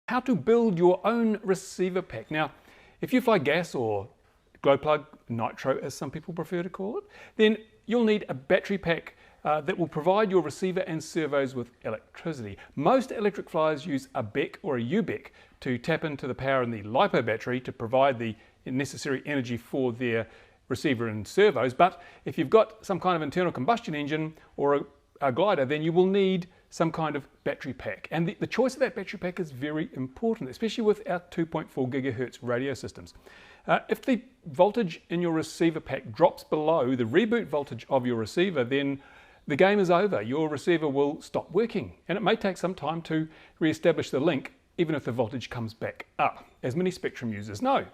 How to build your own receiver pack. Now, if you fly gas or glow plug, nitro as some people prefer to call it, then you'll need a battery pack that will provide your receiver and servos with electricity. Most electric flyers use a BEC or a UBEC to tap into the power in the LiPo battery to provide the necessary energy for their receiver and servos. But if you've got some kind of internal combustion engine or a glider, then you will need some kind of battery pack. And the choice of that battery pack is very important, especially with our 2.4 gigahertz radio systems. If the voltage in your receiver pack drops below the reboot voltage of your receiver, then the game is over. Your receiver will stop working, and it may take some time to re-establish the link, even if the voltage comes back up, as many Spectrum users know.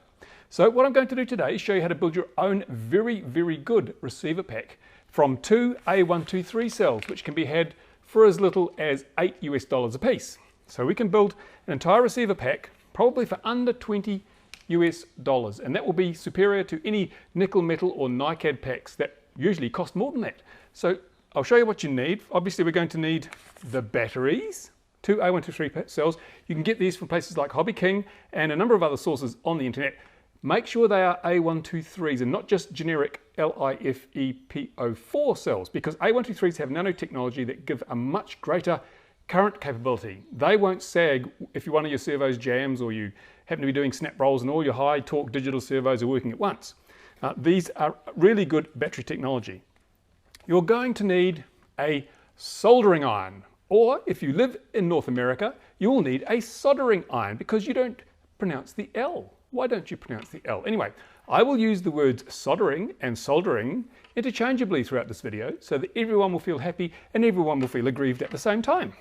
So what I'm going to do today is show you how to build your own very, very good receiver pack from 2 A123 cells, which can be had for as little as $8 a piece. So we can build an entire receiver pack, probably for under $20, and that will be superior to any nickel metal or NiCad packs that usually cost more than that. So I'll show you what you need. Obviously we're going to need the batteries, 2 A123 cells. You can get these from places like Hobby King and a number of other sources on the internet. Make sure they are A123s and not just generic LiFePO4 cells, because A123s have nanotechnology that give a much greater current capability. They won't sag if one of your servos jams or you happen to be doing snap rolls and all your high torque digital servos are working at once. These are really good battery technology. You're going to need a soldering iron, or if you live in North America, you will need a soldering iron, because you don't pronounce the L. Why don't you pronounce the L? Anyway, I will use the words soldering and soldering interchangeably throughout this video so that everyone will feel happy and everyone will feel aggrieved at the same time.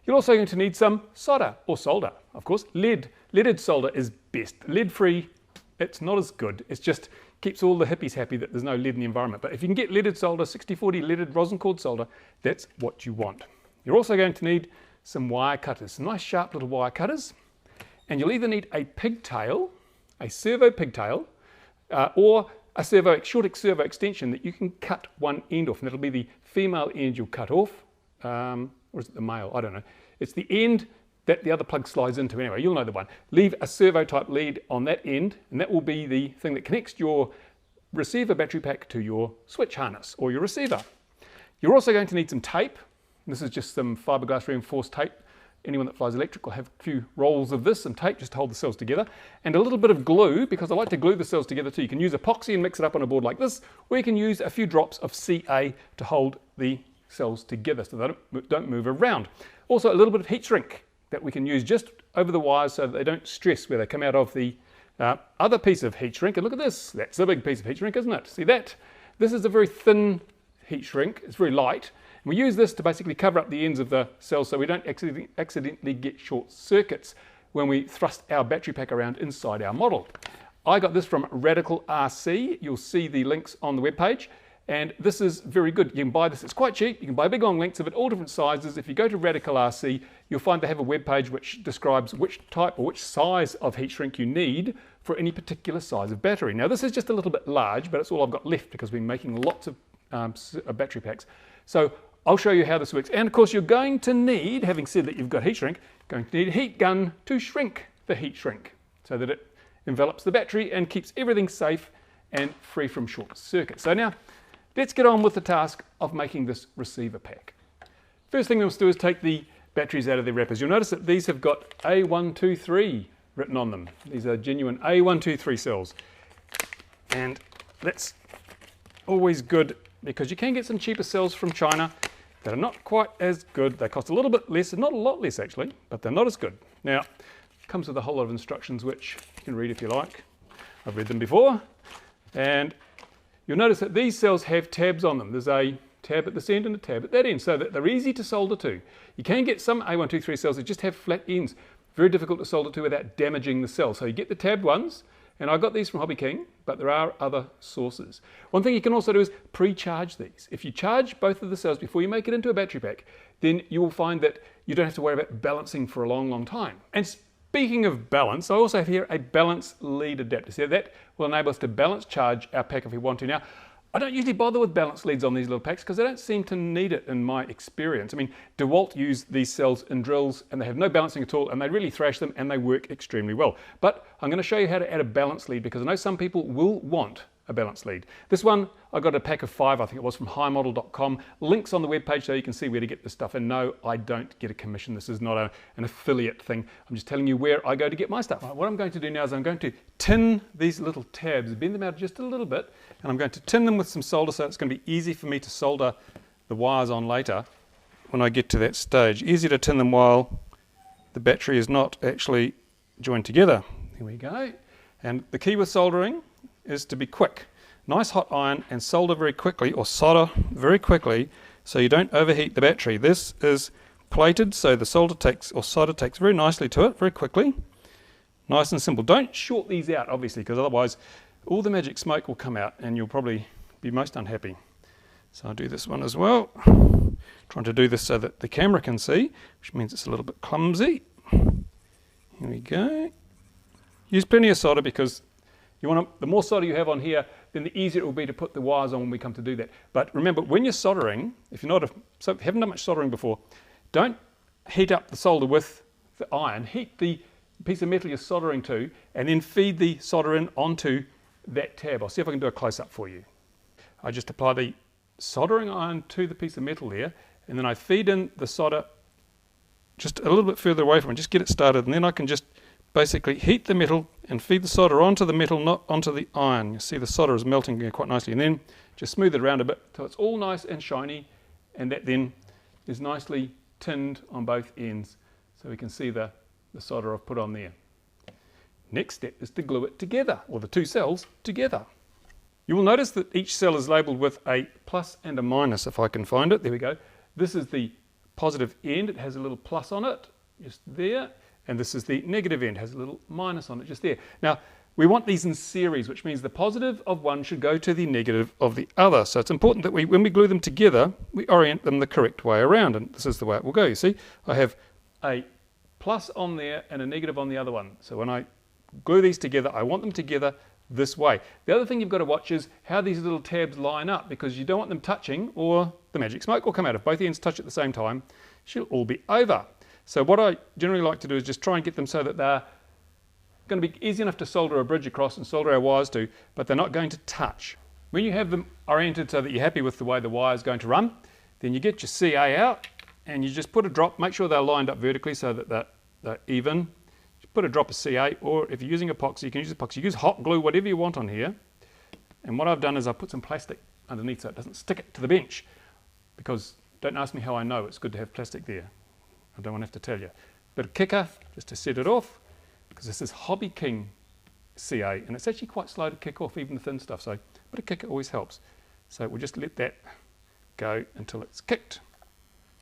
You're also going to need some solder or solder. Of course, leaded solder is best. Lead-free, it's not as good. It just keeps all the hippies happy that there's no lead in the environment. But if you can get leaded solder, 6040 leaded rosin cord solder, that's what you want. You're also going to need some wire cutters, some nice sharp little wire cutters. And you'll either need a pigtail, a servo pigtail, or a short servo extension that you can cut one end off, and that'll be the female end you'll cut off, or is it the male? I don't know. It's the end that the other plug slides into anyway. You'll know the one. Leave a servo type lead on that end, and that will be the thing that connects your receiver battery pack to your switch harness or your receiver. You're also going to need some tape. This is just some fiberglass reinforced tape. Anyone that flies electric will have a few rolls of this and tape just to hold the cells together, and a little bit of glue, because I like to glue the cells together too. You can use epoxy and mix it up on a board like this, or you can use a few drops of CA to hold the cells together so they don't move around. Also a little bit of heat shrink that we can use just over the wires so that they don't stress where they come out of the other piece of heat shrink. And look at this, that's a big piece of heat shrink, isn't it? See that? This is a very thin heat shrink, it's very light. We use this to basically cover up the ends of the cells so we don't accidentally get short circuits when we thrust our battery pack around inside our model. I got this from Radical RC. You'll see the links on the webpage, and this is very good. You can buy this, it's quite cheap. You can buy big long lengths of it, all different sizes. If you go to Radical RC, you'll find they have a webpage which describes which type or which size of heat shrink you need for any particular size of battery. Now this is just a little bit large, but it's all I've got left because we've been making lots of battery packs. So I'll show you how this works. And of course you're going to need, having said that you've got heat shrink, going to need a heat gun to shrink the heat shrink so that it envelops the battery and keeps everything safe and free from short circuits. So now let's get on with the task of making this receiver pack. First thing we'll do is take the batteries out of their wrappers. You'll notice that these have got A123 written on them. These are genuine A123 cells. And that's always good because you can get some cheaper cells from China that are not quite as good. They cost a little bit less, not a lot less actually, but they're not as good. Now, it comes with a whole lot of instructions which you can read if you like. I've read them before. And you'll notice that these cells have tabs on them. There's a tab at this end and a tab at that end, so that they're easy to solder to. You can get some A123 cells that just have flat ends. Very difficult to solder to without damaging the cell. So you get the tabbed ones, and I got these from Hobby King, but there are other sources. One thing you can also do is pre-charge these. If you charge both of the cells before you make it into a battery pack, then you will find that you don't have to worry about balancing for a long, long time. And speaking of balance, I also have here a balance lead adapter. So that will enable us to balance charge our pack if we want to. Now, I don't usually bother with balance leads on these little packs because they don't seem to need it in my experience. I mean, DeWalt use these cells in drills and they have no balancing at all and they really thrash them and they work extremely well. But I'm going to show you how to add a balance lead because I know some people will want a balance lead. This one, I got a pack of 5, I think it was from highmodel.com. Links on the webpage so you can see where to get this stuff. And no, I don't get a commission. This is not an affiliate thing. I'm just telling you where I go to get my stuff. Right, what I'm going to do now is I'm going to tin these little tabs, bend them out just a little bit, and I'm going to tin them with some solder so it's going to be easy for me to solder the wires on later when I get to that stage. Easy to tin them while the battery is not actually joined together. Here we go. And the key with soldering is to be quick. Nice hot iron and solder very quickly, or solder very quickly, so you don't overheat the battery. This is plated, so the solder takes very nicely to it, very quickly. Nice and simple. Don't short these out, obviously, because otherwise all the magic smoke will come out and you'll probably be most unhappy. So I'll do this one as well. Trying to do this so that the camera can see, which means it's a little bit clumsy. Here we go. Use plenty of solder because the more solder you have on here, then the easier it will be to put the wires on when we come to do that. But remember, when you're soldering, if you haven't done much soldering before, don't heat up the solder with the iron. Heat the piece of metal you're soldering to, and then feed the solder in onto that tab. I'll see if I can do a close-up for you. I just apply the soldering iron to the piece of metal there, and then I feed in the solder just a little bit further away from it, just get it started, and then I can just basically heat the metal and feed the solder onto the metal, not onto the iron. You see the solder is melting here quite nicely, and then just smooth it around a bit till it's all nice and shiny, and that then is nicely tinned on both ends so we can see the solder I've put on there. Next step is to glue it together, or the two cells together. You will notice that each cell is labelled with a plus and a minus, if I can find it. There we go. This is the positive end. It has a little plus on it, just there. And this is the negative end, has a little minus on it, just there. Now, we want these in series, which means the positive of one should go to the negative of the other. So it's important that when we glue them together, we orient them the correct way around. And this is the way it will go. You see, I have a plus on there and a negative on the other one. So when I glue these together, I want them together this way. The other thing you've got to watch is how these little tabs line up, because you don't want them touching or the magic smoke will come out. If both ends touch at the same time, she'll all be over. So what I generally like to do is just try and get them so that they're going to be easy enough to solder a bridge across and solder our wires to, but they're not going to touch. When you have them oriented so that you're happy with the way the wire is going to run, then you get your CA out and you just put a drop, make sure they're lined up vertically so that they're even. Just put a drop of CA, or if you're using epoxy, you can use epoxy. Use hot glue, whatever you want on here. And what I've done is I put some plastic underneath so it doesn't stick it to the bench, because don't ask me how I know, it's good to have plastic there. I don't want to have to tell you. Bit of kicker just to set it off, because this is Hobby King CA and it's actually quite slow to kick off, even the thin stuff. So a bit of kicker always helps. So we'll just let that go until it's kicked.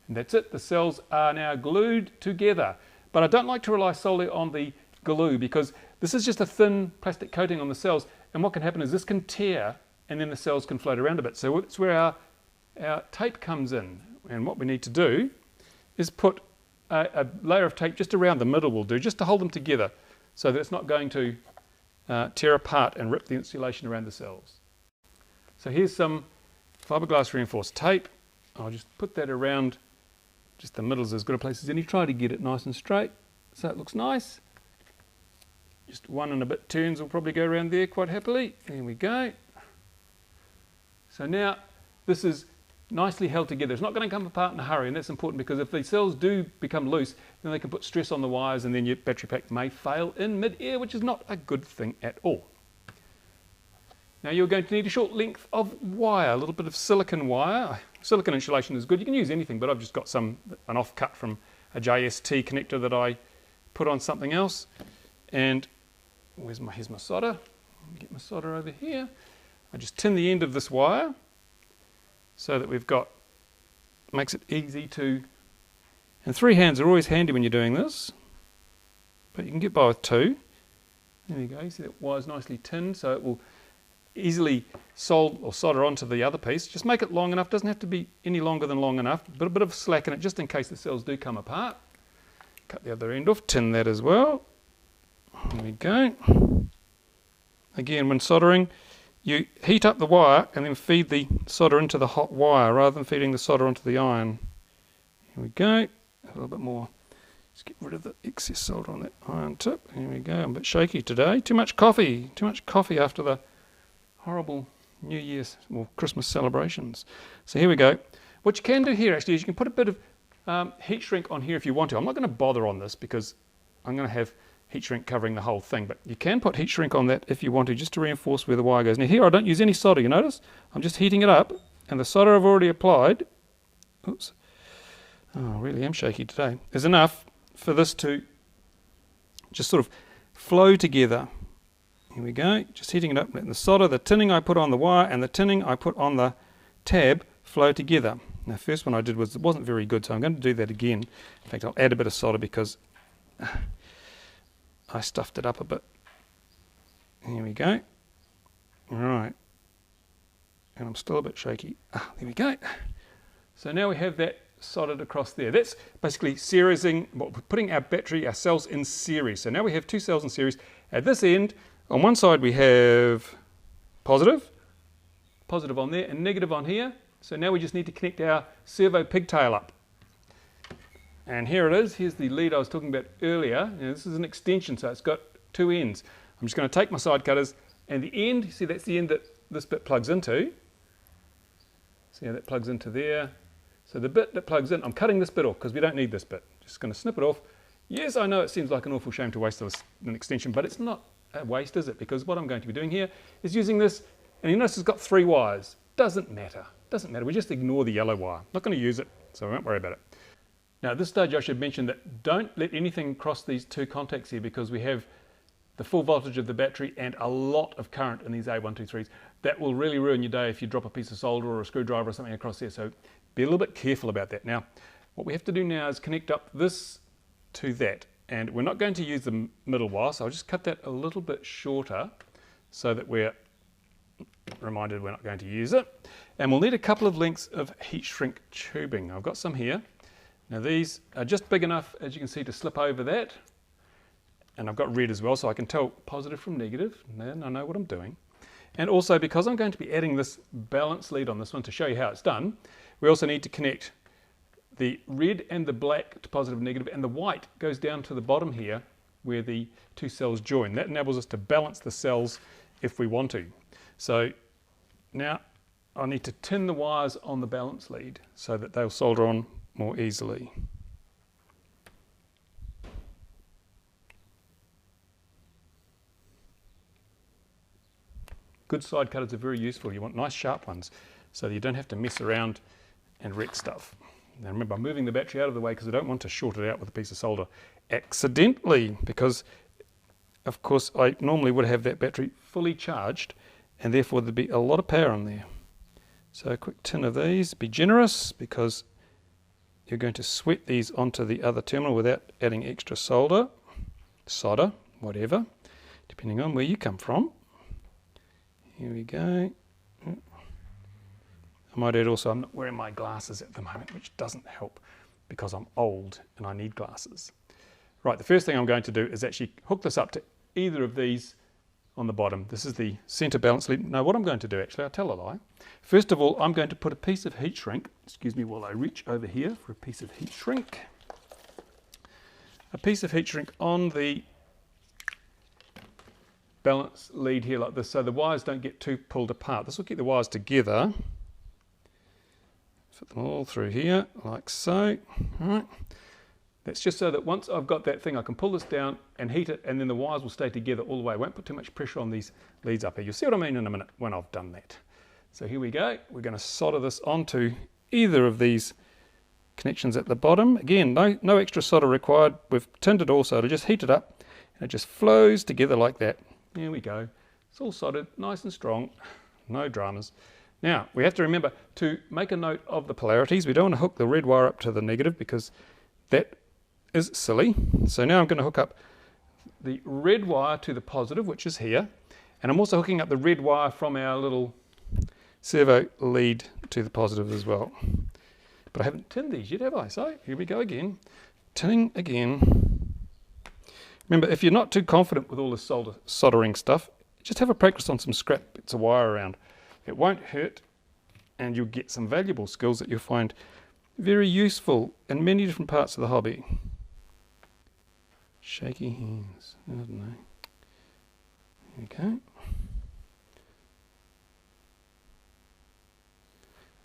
And that's it. The cells are now glued together. But I don't like to rely solely on the glue because this is just a thin plastic coating on the cells. And what can happen is this can tear and then the cells can float around a bit. So it's where our tape comes in. And what we need to do is put a layer of tape just around the middle will do, just to hold them together so that it's not going to tear apart and rip the insulation around the cells. So here's some fiberglass reinforced tape. I'll just put that around just the middle is as good a place as any. Try to get it nice and straight so it looks nice. Just 1 and a bit turns will probably go around there quite happily. There we go. So now this is nicely held together. It's not going to come apart in a hurry, and that's important because if the cells do become loose, then they can put stress on the wires and then your battery pack may fail in mid-air, which is not a good thing at all. Now you're going to need a short length of wire, a little bit of silicon wire. Silicon insulation is good. You can use anything, but I've just got an offcut from a JST connector that I put on something else. And here's my solder. Let me get my solder over here. I just tin the end of this wire so that we've got, makes it easy to, and 3 hands are always handy when you're doing this, but you can get by with 2. There you go, you see that wire's nicely tinned so it will easily solder onto the other piece. Just make it long enough, doesn't have to be any longer than long enough, but a bit of slack in it just in case the cells do come apart. Cut the other end off, tin that as well. There we go. Again, when soldering, you heat up the wire and then feed the solder into the hot wire rather than feeding the solder onto the iron. Here we go, a little bit more. Let's get rid of the excess solder on that iron tip. Here we go, I'm a bit shaky today. Too much coffee after the horrible New Year's or Christmas celebrations. So here we go. What you can do here actually is you can put a bit of heat shrink on here if you want to. I'm not going to bother on this because I'm going to have heat shrink covering the whole thing, but you can put heat shrink on that if you want to, just to reinforce where the wire goes. Now here I don't use any solder, you notice? I'm just heating it up, and the solder I've already applied, oops, oh, I really am shaky today, is enough for this to just sort of flow together. Here we go, just heating it up, letting the solder, the tinning I put on the wire and the tinning I put on the tab flow together. Now the first one I did it wasn't very good, so I'm going to do that again. In fact, I'll add a bit of solder because I stuffed it up a bit. Here we go. Right. And I'm still a bit shaky. There we go. So now we have that soldered across there. That's basically seriesing, we're putting our battery, our cells in series. So now we have two cells in series. At this end, on one side we have positive on there, and negative on here. So now we just need to connect our servo pigtail up. And here it is. Here's the lead I was talking about earlier. Now, this is an extension, so it's got two ends. I'm just going to take my side cutters, and the end, you see that's the end that this bit plugs into. See how that plugs into there? So the bit that plugs in, I'm cutting this bit off because we don't need this bit. Just going to snip it off. Yes, I know it seems like an awful shame to waste an extension, but it's not a waste, is it? Because what I'm going to be doing here is using this, and you notice it's got 3 wires. Doesn't matter. Doesn't matter. We just ignore the yellow wire. Not going to use it, so we won't worry about it. Now at this stage I should mention that don't let anything cross these two contacts here because we have the full voltage of the battery and a lot of current in these A123s. That will really ruin your day if you drop a piece of solder or a screwdriver or something across there, so be a little bit careful about that. Now what we have to do now is connect up this to that, and we're not going to use the middle wire, so I'll just cut that a little bit shorter so that we're reminded we're not going to use it. And we'll need a couple of lengths of heat shrink tubing. I've got some here. Now these are just big enough, as you can see, to slip over that, and I've got red as well, so I can tell positive from negative, and I know what I'm doing. And also, because I'm going to be adding this balance lead on this one to show you how it's done, we also need to connect the red and the black to positive and negative, and the white goes down to the bottom here where the two cells join. That enables us to balance the cells if we want to. So now I need to tin the wires on the balance lead so that they'll solder on more easily. Good side cutters are very useful. You want nice sharp ones so that you don't have to mess around and wreck stuff. Now remember, I'm moving the battery out of the way because I don't want to short it out with a piece of solder accidentally, because of course I normally would have that battery fully charged and therefore there'd be a lot of power in there. So a quick tin of these, be generous because you're going to sweat these onto the other terminal without adding extra solder, whatever, depending on where you come from. Here we go. I might add also, I'm not wearing my glasses at the moment, which doesn't help because I'm old and I need glasses. Right, the first thing I'm going to do is actually hook this up to either of these on the bottom. This is the center balance lead. Now what I'm going to do, actually, I'll tell a lie. First of all, I'm going to put a piece of heat shrink, excuse me while I reach over here for a piece of heat shrink. A piece of heat shrink on the balance lead here like this, so the wires don't get too pulled apart. This will keep the wires together. Fit them all through here, like so. All right. That's just so that once I've got that thing, I can pull this down and heat it, and then the wires will stay together all the way. I won't put too much pressure on these leads up here. You'll see what I mean in a minute when I've done that. So here we go. We're going to solder this onto either of these connections at the bottom. Again, no extra solder required. We've tinned it all, so to just heat it up, and it just flows together like that. There we go. It's all soldered, nice and strong. No dramas. Now, we have to remember to make a note of the polarities. We don't want to hook the red wire up to the negative because that is silly. So now I'm going to hook up the red wire to the positive, which is here, and I'm also hooking up the red wire from our little servo lead to the positive as well. But I haven't tinned these yet, have I? So here we go again. Tinning again. Remember, if you're not too confident with all this soldering stuff, Just have a practice on some scrap bits of wire around. It won't hurt, and you'll get some valuable skills that you'll find very useful in many different parts of the hobby. Shaky hands. I don't know. Okay.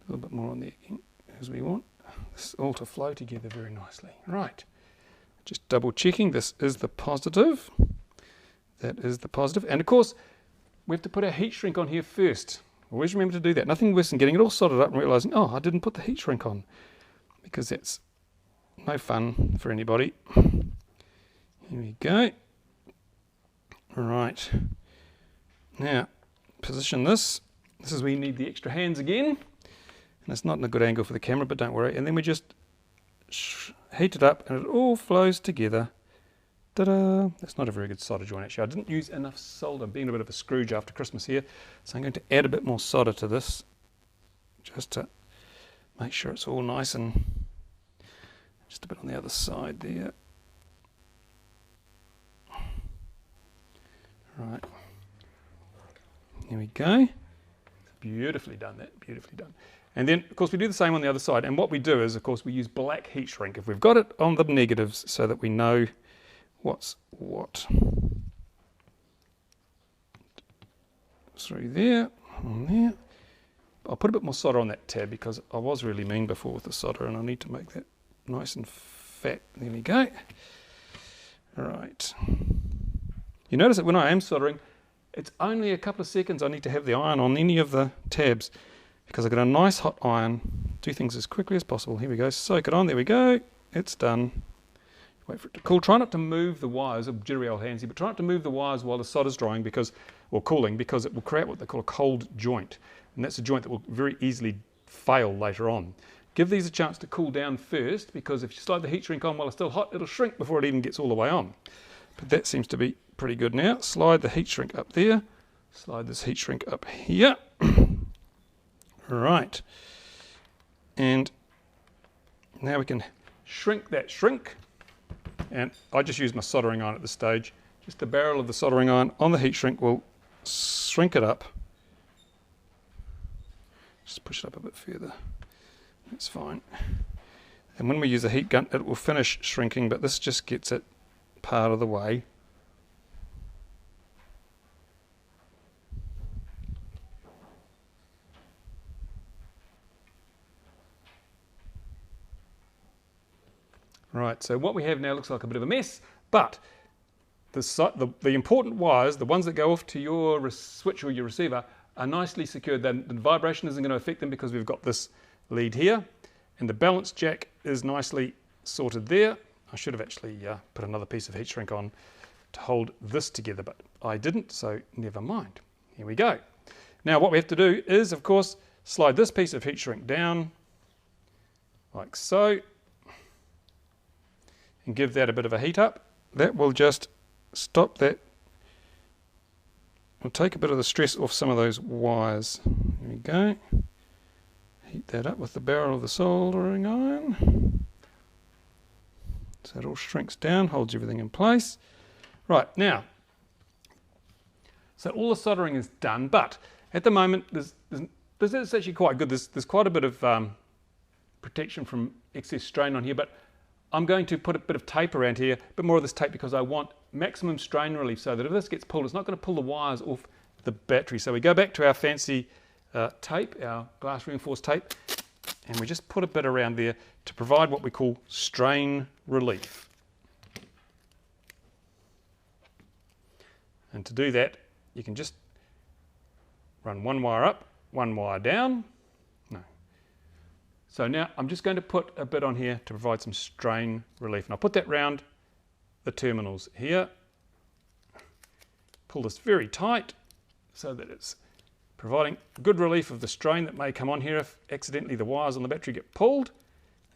A little bit more on there again, as we want this all to flow together very nicely. Right. Just double checking. This is the positive. That is the positive. And of course, we have to put our heat shrink on here first. Always remember to do that. Nothing worse than getting it all soldered up and realizing, oh, I didn't put the heat shrink on, because that's no fun for anybody. Here we go. Right. Now, position this. This is where you need the extra hands again. And it's not in a good angle for the camera, but don't worry. And then we just heat it up and it all flows together. Ta-da! That's not a very good solder joint actually. I didn't use enough solder. I'm being a bit of a Scrooge after Christmas here. So I'm going to add a bit more solder to this, just to make sure it's all nice, and just a bit on the other side there. Right. Here we go. Beautifully done that, beautifully done. And then, of course, we do the same on the other side. And what we do is, of course, we use black heat shrink. If we've got it on the negatives so that we know what's what. Through there, on there. I'll put a bit more solder on that tab because I was really mean before with the solder and I need to make that nice and fat. There we go. All right. You notice that when I am soldering, it's only a couple of seconds I need to have the iron on any of the tabs, because I've got a nice hot iron. Do things as quickly as possible. Here we go. Soak it on. There we go. It's done. Wait for it to cool. Try not to move the wires. I'm jittery old hands here, but try not to move the wires while the solder's drying, or cooling, because it will create what they call a cold joint. And that's a joint that will very easily fail later on. Give these a chance to cool down first, because if you slide the heat shrink on while it's still hot, it'll shrink before it even gets all the way on. But that seems to be pretty good now. Slide the heat shrink up there. Slide this heat shrink up here. Right. And now we can shrink that shrink. And I just use my soldering iron at this stage. Just the barrel of the soldering iron on the heat shrink will shrink it up. Just push it up a bit further. That's fine. And when we use a heat gun, it will finish shrinking, but this just gets it part of the way. Right, so what we have now looks like a bit of a mess, but the important wires, the ones that go off to your switch or your receiver, are nicely secured. The vibration isn't going to affect them because we've got this lead here, and the balance jack is nicely sorted there. I should have actually put another piece of heat shrink on to hold this together, but I didn't, so never mind. Here we go. Now what we have to do is, of course, slide this piece of heat shrink down like so, and give that a bit of a heat up. That will just stop that. We'll take a bit of the stress off some of those wires. There we go. Heat that up with the barrel of the soldering iron. So it all shrinks down, holds everything in place. Right, now, so all the soldering is done, but at the moment, this is actually quite good. There's quite a bit of protection from excess strain on here, but I'm going to put a bit of tape around here, a bit more of this tape, because I want maximum strain relief, so that if this gets pulled, it's not going to pull the wires off the battery. So we go back to our fancy tape, our glass reinforced tape, and we just put a bit around there to provide what we call strain relief. And to do that, you can just run one wire up, one wire down. No. So now I'm just going to put a bit on here to provide some strain relief. And I'll put that round the terminals here. Pull this very tight so that it's providing good relief of the strain that may come on here if accidentally the wires on the battery get pulled.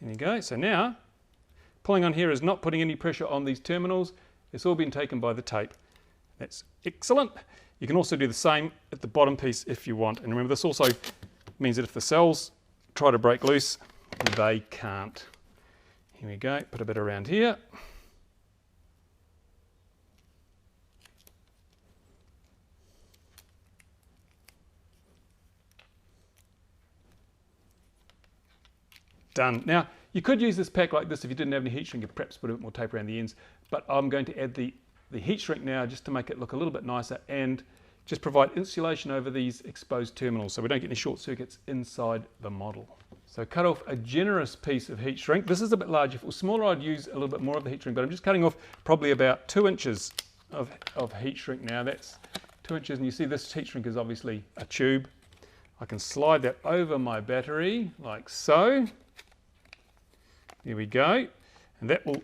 There you go. So now, pulling on here is not putting any pressure on these terminals. It's all been taken by the tape. That's excellent. You can also do the same at the bottom piece if you want. And remember, this also means that if the cells try to break loose, they can't. Here we go. Put a bit around here. Done. Now, you could use this pack like this if you didn't have any heat shrink and perhaps put a bit more tape around the ends, but I'm going to add the heat shrink now just to make it look a little bit nicer and just provide insulation over these exposed terminals so we don't get any short circuits inside the model. So cut off a generous piece of heat shrink. This is a bit large. If it was smaller, I'd use a little bit more of the heat shrink, but I'm just cutting off probably about 2 inches of heat shrink now. That's 2 inches, and you see this heat shrink is obviously a tube. I can slide that over my battery like so. There we go. And that will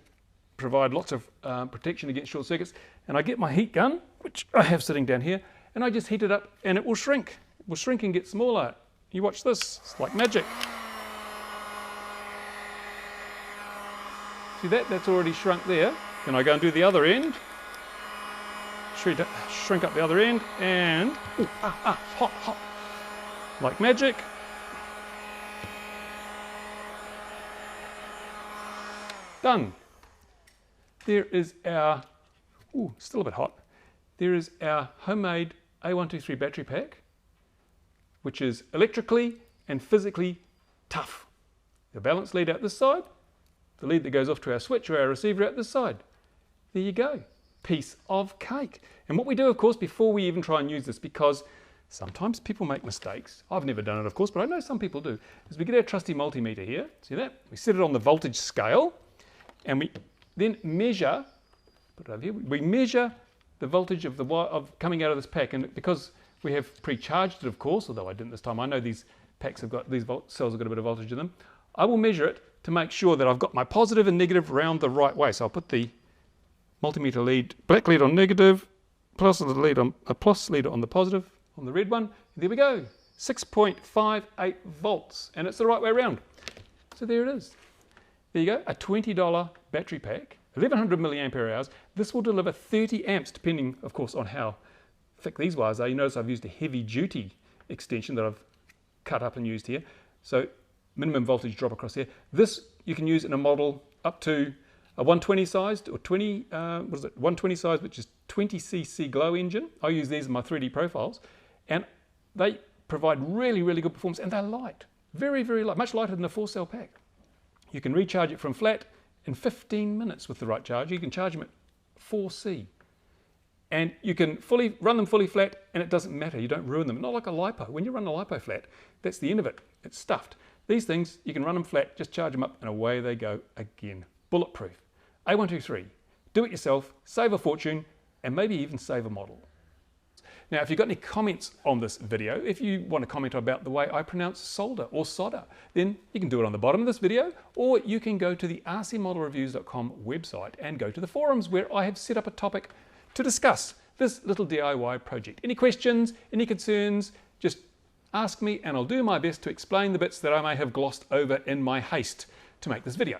provide lots of protection against short circuits. And I get my heat gun, which I have sitting down here, and I just heat it up and it will shrink. It will shrink and get smaller. You watch this, it's like magic. See that? That's already shrunk there. Then I go and do the other end. Shrink up the other end and, hot. Like magic. Done. There is our, still a bit hot. There is our homemade A123 battery pack, which is electrically and physically tough. The balance lead out this side, the lead that goes off to our switch or our receiver out this side. There you go. Piece of cake. And what we do, of course, before we even try and use this, because sometimes people make mistakes, I've never done it, of course, but I know some people do, is we get our trusty multimeter here, see that? We set it on the voltage scale, and we then measure, put it over here, we measure the voltage of the wire coming out of this pack, and because we have pre-charged it, of course, although I didn't this time, I know these packs have got, these cells have got a bit of voltage in them, I will measure it to make sure that I've got my positive and negative round the right way. So I'll put the multimeter lead, black lead on negative, plus lead on a plus lead on the positive, on the red one. There we go, 6.58 volts, and it's the right way around. So there it is. There you go, a $20 battery pack, 1100 milliampere hours. This will deliver 30 amps, depending, of course, on how thick these wires are. You notice I've used a heavy duty extension that I've cut up and used here. So minimum voltage drop across here. This you can use in a model up to a 120 sized or 120 size, which is 20cc glow engine. I use these in my 3D profiles, and they provide really, really good performance, and they're light, very, very light, much lighter than a 4-cell pack. You can recharge it from flat in 15 minutes with the right charge. You can charge them at 4C. And you can run them fully flat, and it doesn't matter. You don't ruin them. Not like a lipo. When you run a lipo flat, that's the end of it. It's stuffed. These things, you can run them flat, just charge them up, and away they go again. Bulletproof. A123. Do it yourself, save a fortune, and maybe even save a model. Now, if you've got any comments on this video, if you want to comment about the way I pronounce solder or solder, then you can do it on the bottom of this video, or you can go to the rcmodelreviews.com website and go to the forums where I have set up a topic to discuss this little DIY project. Any questions, any concerns, just ask me and I'll do my best to explain the bits that I may have glossed over in my haste to make this video.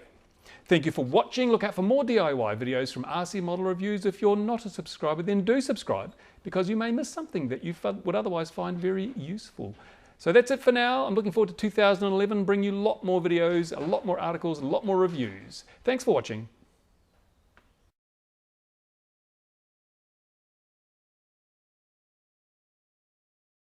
Thank you for watching. Look out for more DIY videos from RC Model Reviews. If you're not a subscriber, then do subscribe, because you may miss something that you would otherwise find very useful. So that's it for now. I'm looking forward to 2011, bring you a lot more videos, a lot more articles, a lot more reviews. Thanks for watching.